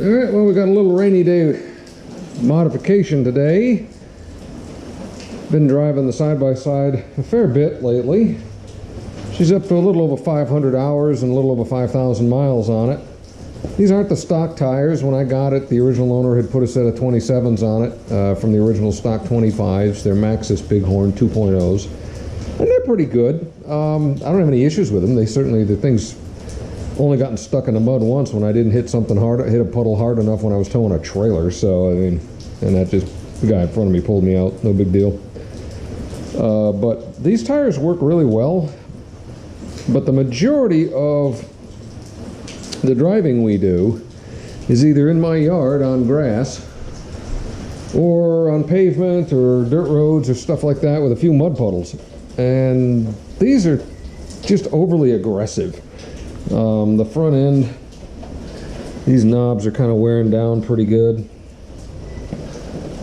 Alright, well, we got a little rainy day modification today. Been driving the side-by-side a fair bit lately. She's up to a little over 500 hours and a little over 5,000 miles on it. These aren't the stock tires. When I got it, the original owner had put a set of 27s on it from the original stock 25s. They're Maxxis Bighorn 2.0s. And they're pretty good. I don't have any issues with them. They certainly, the thing's only gotten stuck in the mud once when I didn't hit something hard, hit a puddle hard enough when I was towing a trailer. So, I mean, and that just, the guy in front of me pulled me out. No big deal. But these tires work really well. But the majority of the driving we do is either in my yard on grass or on pavement or dirt roads or stuff like that with a few mud puddles. And these are just overly aggressive. The front end, these knobs are kind of wearing down pretty good,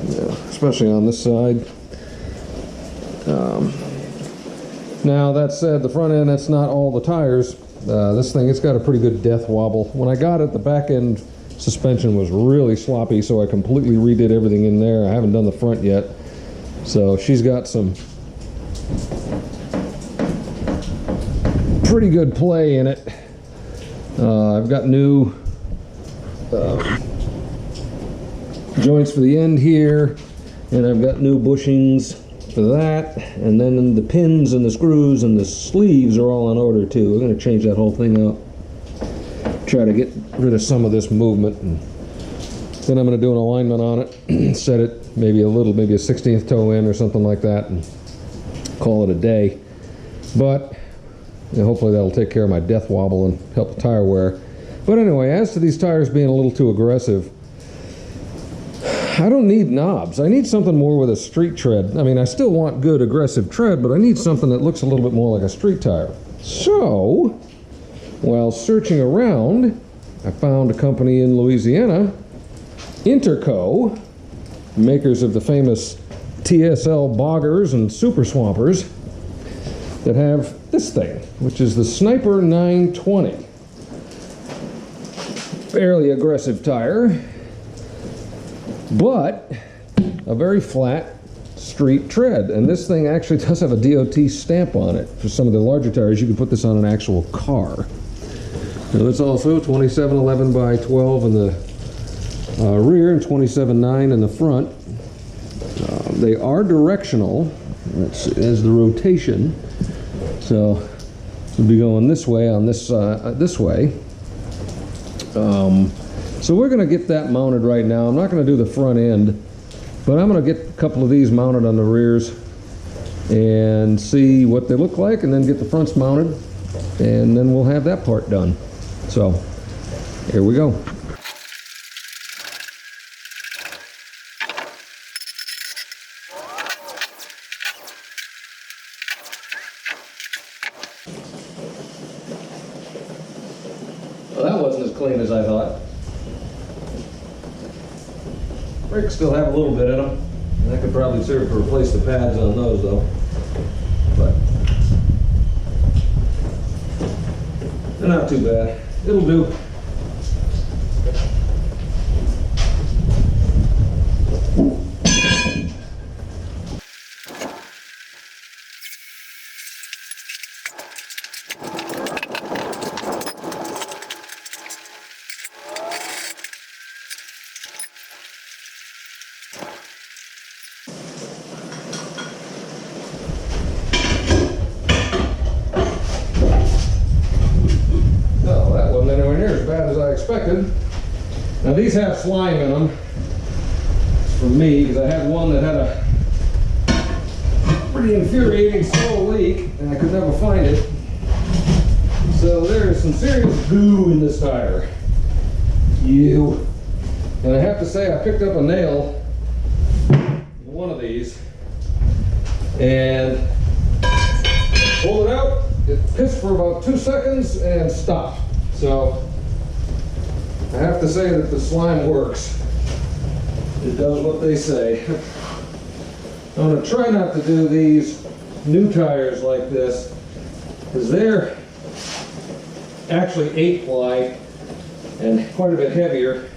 yeah, especially on this side. Now that said, the front end, that's not all the tires. This thing, it's got a pretty good death wobble. When I got it, the back end suspension was really sloppy, so I completely redid everything in there. I haven't done the front yet. So she's got some pretty good play in it. I've got new joints for the end here, and I've got new bushings for that, and then the pins and the screws and the sleeves are all in order too. We're going to change that whole thing up, try to get rid of some of this movement, and then I'm going to do an alignment on it, set it maybe a 16th toe in or something like that, and call it a day. But yeah, hopefully that'll take care of my death wobble and help the tire wear. But anyway, as to these tires being a little too aggressive, I don't need knobs. I need something more with a street tread. I mean, I still want good aggressive tread, but I need something that looks a little bit more like a street tire. So, while searching around, I found a company in Louisiana, Interco, makers of the famous TSL boggers and super swampers, that have this thing, which is the Sniper 920. Fairly aggressive tire, but a very flat street tread. And this thing actually does have a DOT stamp on it. For some of the larger tires, you can put this on an actual car. Now it's also 2711 by 12 in the rear and 27.9 in the front. They are directional as the rotation. So we'll be going this way on this way. So we're going to get that mounted right now. I'm not going to do the front end, but I'm going to get a couple of these mounted on the rears and see what they look like, and then get the fronts mounted, and then we'll have that part done. So here we go. Well, that wasn't as clean as I thought. Brakes still have a little bit in them, and that could probably serve to replace the pads on those though. But they're not too bad. It'll do. Expected. Now these have slime in them from me, because I had one that had a pretty infuriating slow leak and I could never find it. So there is some serious goo in this tire. And I have to say, I picked up a nail in one of these and pulled it out. It pissed for about 2 seconds and stopped. So I have to say that the slime works. It does what they say. I'm going to try not to do these new tires like this, because they're actually 8-ply and quite a bit heavier.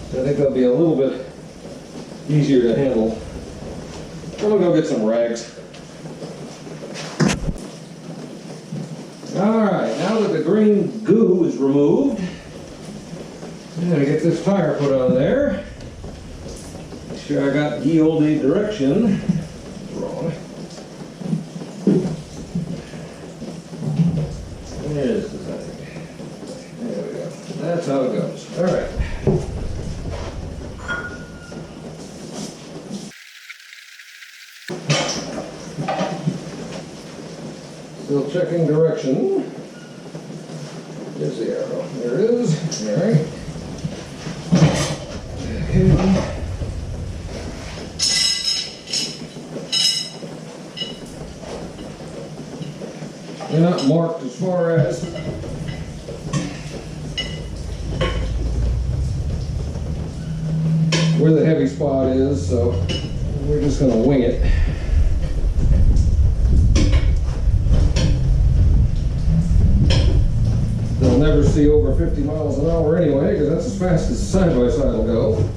I think that'll be a little bit easier to handle. I'm gonna go get some rags. All right, now that the green goo is removed, I'm gonna get this tire put on there. Make sure I got ye olde direction. Wrong. There's the thing. There we go. That's how it goes. All right. Still checking direction. There's the arrow. There it is. All right. Okay. They're not marked as far as where the heavy spot is, so we're just going to wing it. They'll never see over 50 miles an hour anyway, because that's as fast as the side-by-side will go.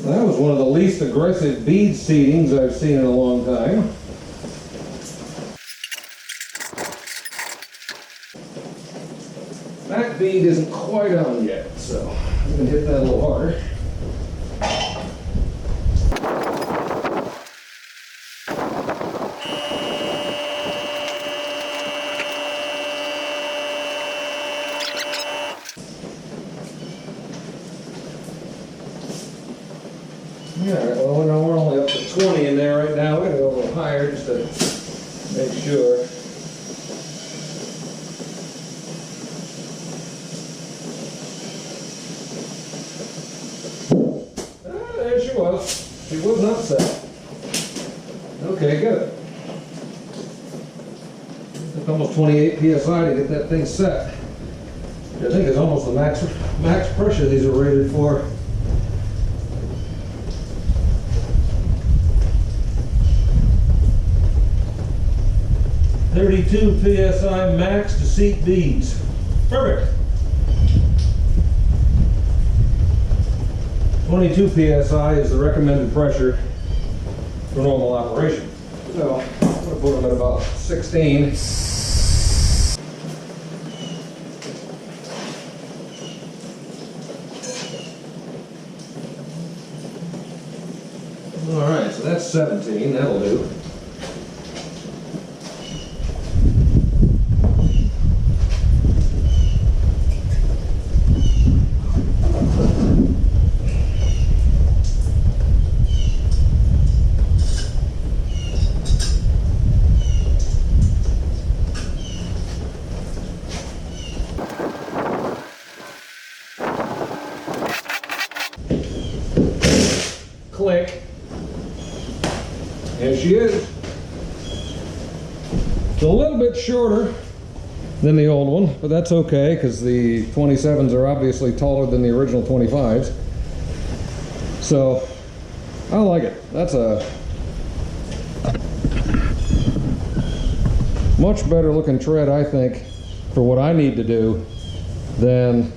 That was one of the least aggressive bead seedings I've seen in a long time. Back bead isn't quite on yet, so I'm going to hit that a little harder. Alright, well, no, we're only up to 20 in there right now. We're going to go a little higher just to make sure. Ah, there she was. She was not set. Okay, good. It took almost 28 psi to get that thing set. I think it's almost the max pressure these are rated for. .32 psi max to seat beads. Perfect. 22 psi is the recommended pressure for normal operation. So I'm going to put them at about 16. All right, so that's 17. That'll do. Click. There she is. It's a little bit shorter than the old one, but that's okay because the 27s are obviously taller than the original 25s. So I like it. That's a much better looking tread, I think, for what I need to do than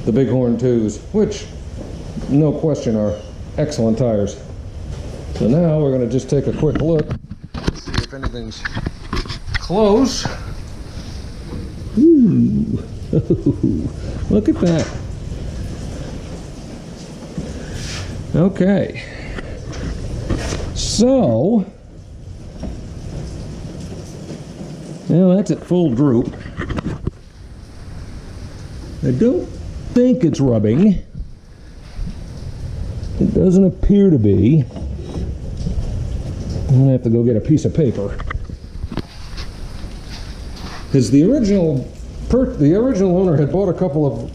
the Bighorn 2s, which no question are excellent tires. So now we're going to just take a quick look, see if anything's close. Ooh, look at that. Okay. So, well, that's at full droop. I don't think it's rubbing. It doesn't appear to be. I'm gonna have to go get a piece of paper. Because the original owner had bought a couple of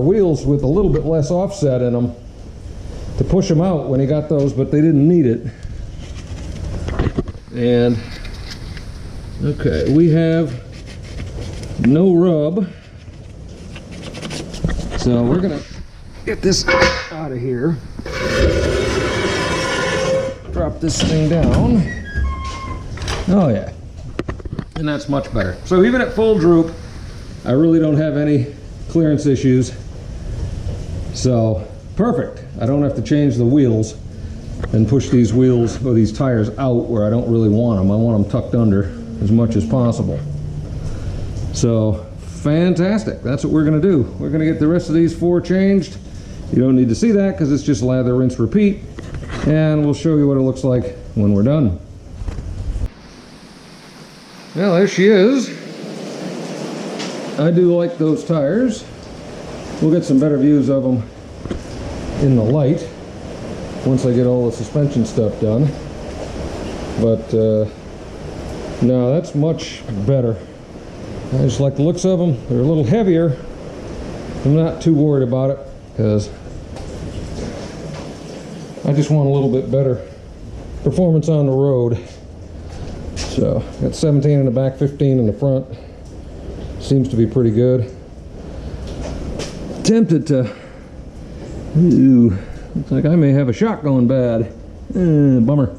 wheels with a little bit less offset in them to push them out when he got those, but they didn't need it. And okay, we have no rub, so we're gonna get this out of here. Drop this thing down. Oh yeah, and that's much better. So even at full droop, I really don't have any clearance issues. So perfect. I don't have to change the wheels and push these wheels or these tires out where I don't really want them. I want them tucked under as much as possible. So fantastic. That's what we're going to do. We're going to get the rest of these 4 changed. You don't need to see that because it's just lather, rinse, repeat. And we'll show you what it looks like when we're done. Well, there she is. I do like those tires. We'll get some better views of them in the light once I get all the suspension stuff done. But no, that's much better. I just like the looks of them. They're a little heavier. I'm not too worried about it because I just want a little bit better performance on the road. So got 17 in the back, 15 in the front. Seems to be pretty good. Tempted to, ooh, looks like I may have a shock going bad. Bummer.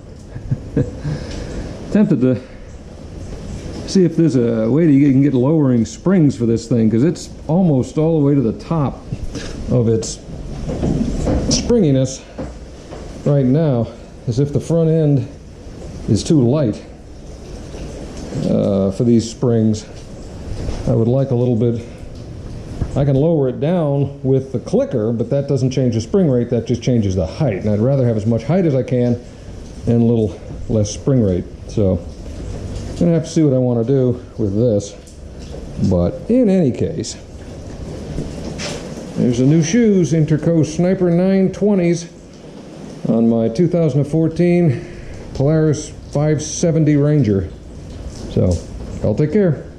Tempted to see if there's a way that you can get lowering springs for this thing, because it's almost all the way to the top of its springiness right now, as if the front end is too light for these springs. I would like a little bit. I can lower it down with the clicker, but that doesn't change the spring rate, that just changes the height, and I'd rather have as much height as I can and a little less spring rate. So I'm gonna have to see what I want to do with this, but in any case, there's the new shoes, Interco Sniper 920s on my 2014 Polaris 570 Ranger. So I'll take care.